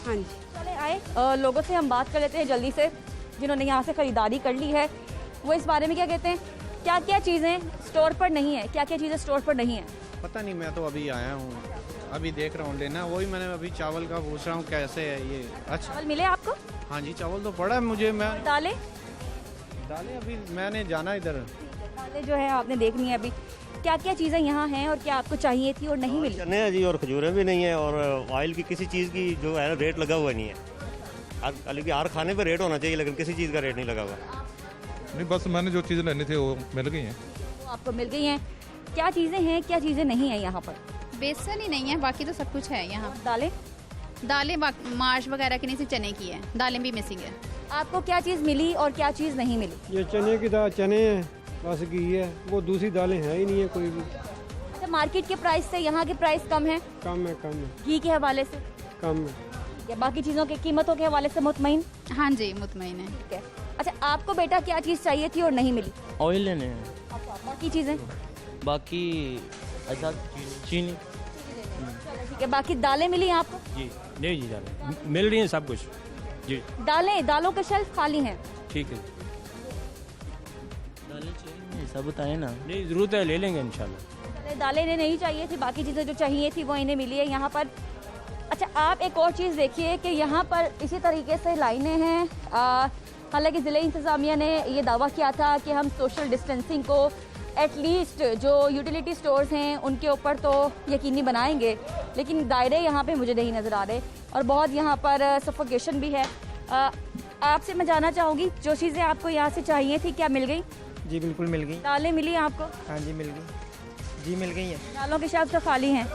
हाँ जी। चले आए लोगों से हम बात कर लेते हैं जल्दी से, जिन्होंने यहाँ से ख़रीदारी कर ली है। वो इस बारे में क्या कहते हैं, क्या क्या चीज़ें स्टोर पर नहीं है, क्या क्या चीज़ें स्टोर पर नहीं है? पता नहीं, मैं तो अभी आया हूँ, अभी देख रहा हूँ लेना। वही मैंने अभी चावल का पूछ रहा हूँ कैसे है ये। अच्छा, चावल मिले आपको? हाँ जी, चावल तो पड़ा है मुझे। मैं दालें अभी मैंने जाना इधर। दालें जो है आपने देखनी है। अभी क्या क्या चीज़ें यहाँ हैं और क्या आपको चाहिए थी और नहीं मिली? चने है जी, और खजूरें भी नहीं है, और ऑयल की किसी चीज़ की जो है रेट लगा हुआ नहीं है। हालांकि हर खाने पे रेट होना चाहिए, लेकिन किसी चीज़ का रेट नहीं लगा हुआ। नहीं, बस मैंने जो चीज़ें लेनी थी वो मिल गई हैं। वो आपको मिल गई हैं। क्या चीज़ें हैं, क्या चीज़ें नहीं हैं यहाँ पर? बेसन ही नहीं है, बाकी तो सब कुछ है यहाँ। दालें मार्च वगैरह की नहीं, सिर्फ चने की है, दालें भी मिसिंग है। आपको क्या चीज़ मिली और क्या चीज़ नहीं मिली? ये चने की दाल, चने हैं बस, घी है, वो दूसरी दालें हैं ही नहीं है कोई भी। अच्छा, मार्केट के प्राइस से यहाँ के प्राइस कम है? कम है। घी के हवाले से कम है। या बाकी चीज़ों के कीमतों के हवाले से मुतमईन? हाँ जी, मुतमईन है। ठीक है। अच्छा, आपको बेटा क्या चीज़ चाहिए थी और नहीं मिली? ऑयल लेने हैं। अच्छा, बाकी चीज़ें? बाकी अच्छा चीनी। ठीक है। बाकी दालें मिली आपको? जी नहीं जी, दालें मिल रही हैं, सब कुछ जी। दालों के शेल्फ खाली हैं? ठीक है। दालें चाहिए, सब बताएं ना। नहीं, ज़रूरत है, ले लेंगे इंशाल्लाह। दालें इन्हें नहीं चाहिए थी, बाकी चीज़ें जो चाहिए थी वो इन्हें मिली है यहाँ पर। अच्छा, आप एक और चीज़ देखिए कि यहाँ पर इसी तरीके से लाइनें हैं। हालांकि ज़िले इंतज़ामिया ने ये दावा किया था कि हम सोशल डिस्टेंसिंग को एटलीस्ट जो यूटिलिटी स्टोर्स हैं उनके ऊपर तो यकीनी बनाएंगे, लेकिन दायरे यहाँ पे मुझे नहीं नज़र आ रहे और बहुत यहाँ पर सफोकेशन भी है। आपसे मैं जानना चाहूँगी, जो चीज़ें आपको यहाँ से चाहिए थी क्या मिल गई? जी बिल्कुल मिल गई। दालें मिली आपको? हाँ जी मिल गई। जी मिल गई है। दालों के शेल्फ तो खाली हैं?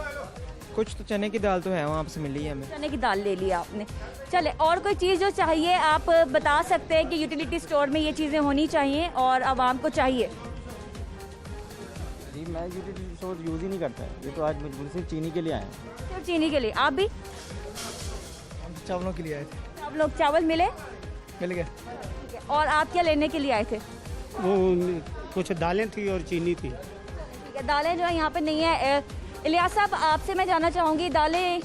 कुछ तो चने की दाल तो है वहाँ से मिली है हमें। चने की दाल ले ली आपने। चले, और कोई चीज़ जो चाहिए आप बता सकते हैं कि यूटिलिटी स्टोर में ये चीज़ें होनी चाहिए और आवाम को चाहिए? जी मैं यूटिलिटी स्टोर यूज़ ही नहीं करता है, ये तो आज बिल्कुल सिर्फ चीनी के लिए आए हैं। सिर्फ चीनी के लिए? आप भी? हम चावलों के लिए आए थे। आप लोग चावल मिले? मिल गए। ठीक है। और आप क्या लेने के लिए आए थे? वो कुछ दालें थी और चीनी थी। ठीक है। दालें जो है यहाँ पे नहीं है। इलियास साहब, आपसे मैं जानना चाहूँगी, दालें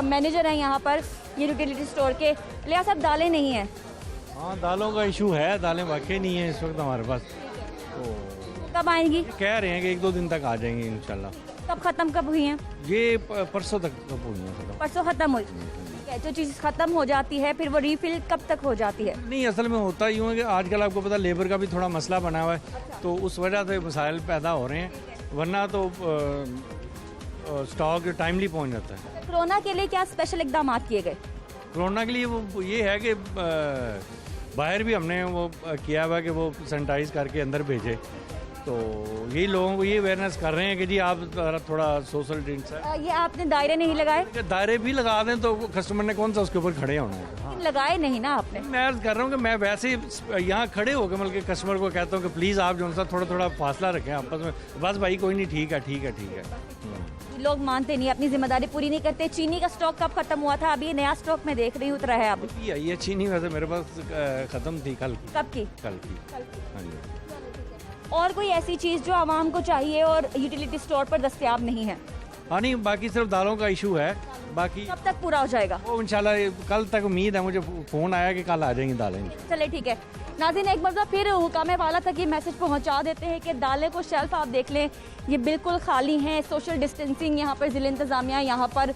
मैनेजर हैं यहाँ पर ये यूटिलिटी स्टोर के। इलियास साहब, दालें नहीं हैं? हाँ, दालों का इशू है, दालें वाकई नहीं है इस वक्त हमारे पास। तो कब आएंगी? कह रहे हैं कि 1-2 दिन तक आ जाएंगी इंशाल्लाह। कब ख़त्म कब हुई हैं? ये परसों तक हुई है। परसों ख़त्म हुई। ठीक है। जो चीज़ ख़त्म हो जाती है फिर वो रीफिल कब तक हो जाती है? नहीं, असल में होता यूँ है कि आजकल आपको पता लेबर का भी थोड़ा मसला बना हुआ है, तो उस वजह से मसाइल पैदा हो रहे हैं, वरना तो स्टॉक टाइमली पहुंच जाता है। कोरोना के लिए क्या स्पेशल इकदाम किए गए? कोरोना के लिए वो ये है कि बाहर भी हमने वो किया हुआ कि वो सैनिटाइज करके अंदर भेजे, तो यही लोगों को ये अवेयरनेस कर रहे हैं कि जी आप थोड़ा सोशल डिस्टेंस है। ये आपने दायरे नहीं लगाए? दायरे भी लगा दें तो कस्टमर ने कौन सा उसके ऊपर खड़े होना है। हाँ। लगाए नहीं ना आपने? मैं अर्ज कर रहा हूँ कि मैं वैसे यहाँ खड़े होकर मतलब कि कस्टमर को कहता हूँ कि प्लीज़ आप जो सा थोड़ा फासला रखें आपस में। बस भाई कोई नहीं, ठीक है। लोग मानते नहीं, अपनी जिम्मेदारी पूरी नहीं करते। चीनी का स्टॉक कब खत्म हुआ था? अभी नया स्टॉक में देख रही हूँ उतरा है अभी। ये चीनी वैसे मेरे पास खत्म थी कल की। कब की? कल की। हाँ जी। और कोई ऐसी चीज़ जो आवाम को चाहिए और यूटिलिटी स्टोर पर दस्तयाब नहीं है? हाँ नहीं, बाकी सिर्फ दालों का इशू है, बाकी कब तक पूरा हो जाएगा? वो इंशाल्लाह कल तक उम्मीद है, मुझे फ़ोन आया कि कल आ जाएंगी दालें। चले ठीक है। नाज़रीन, एक मरतबा फिर हुकामे वाला तक ये मैसेज पहुंचा देते हैं कि दालें को शेल्फ आप देख लें, ये बिल्कुल खाली हैं। सोशल डिस्टेंसिंग यहाँ पर ज़िला इंतज़ामिया यहाँ पर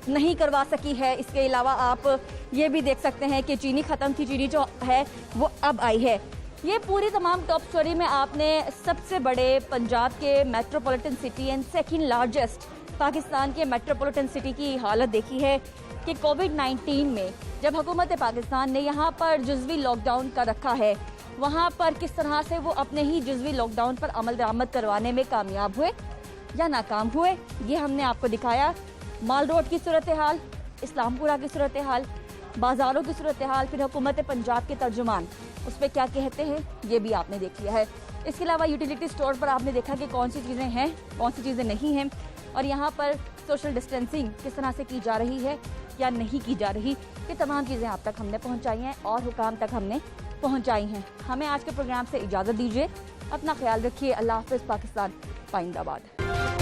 नहीं करवा सकी है। इसके अलावा आप ये भी देख सकते हैं कि चीनी ख़त्म थी, चीनी जो है वो अब आई है। ये पूरी तमाम टॉप स्टोरी में आपने सबसे बड़े पंजाब के metropolitan city and second largest Pakistan के मेट्रोपॉलिटन सिटी की हालत देखी है कि कोविड-19 में जब हुकूमत पाकिस्तान ने यहाँ पर जुज़वी लॉकडाउन का रखा है, वहाँ पर किस तरह से वो अपने ही जुज़वी लॉकडाउन पर अमल दरामद करवाने में कामयाब हुए या नाकाम हुए, ये हमने आपको दिखाया। माल रोड की सूरत हाल, इस्लामपुरा की सूरत हाल, बाज़ारों की सूरत हाल, फिर हुकूमत पंजाब के तर्जुमान उस पर क्या कहते हैं, ये भी आपने देख लिया है। इसके अलावा यूटिलिटी स्टोर पर आपने देखा कि कौन सी चीज़ें हैं, कौन सी चीज़ें नहीं हैं, और यहाँ पर सोशल डिस्टेंसिंग किस तरह से की जा रही है, या नहीं की जा रही, ये तमाम चीज़ें आप तक हमने पहुँचाई हैं और हुकाम तक हमने पहुँचाई हैं। हमें आज के प्रोग्राम से इजाज़त दीजिए, अपना ख्याल रखिए। अल्लाह हाफ़िज़। पाकिस्तान जिंदाबाद।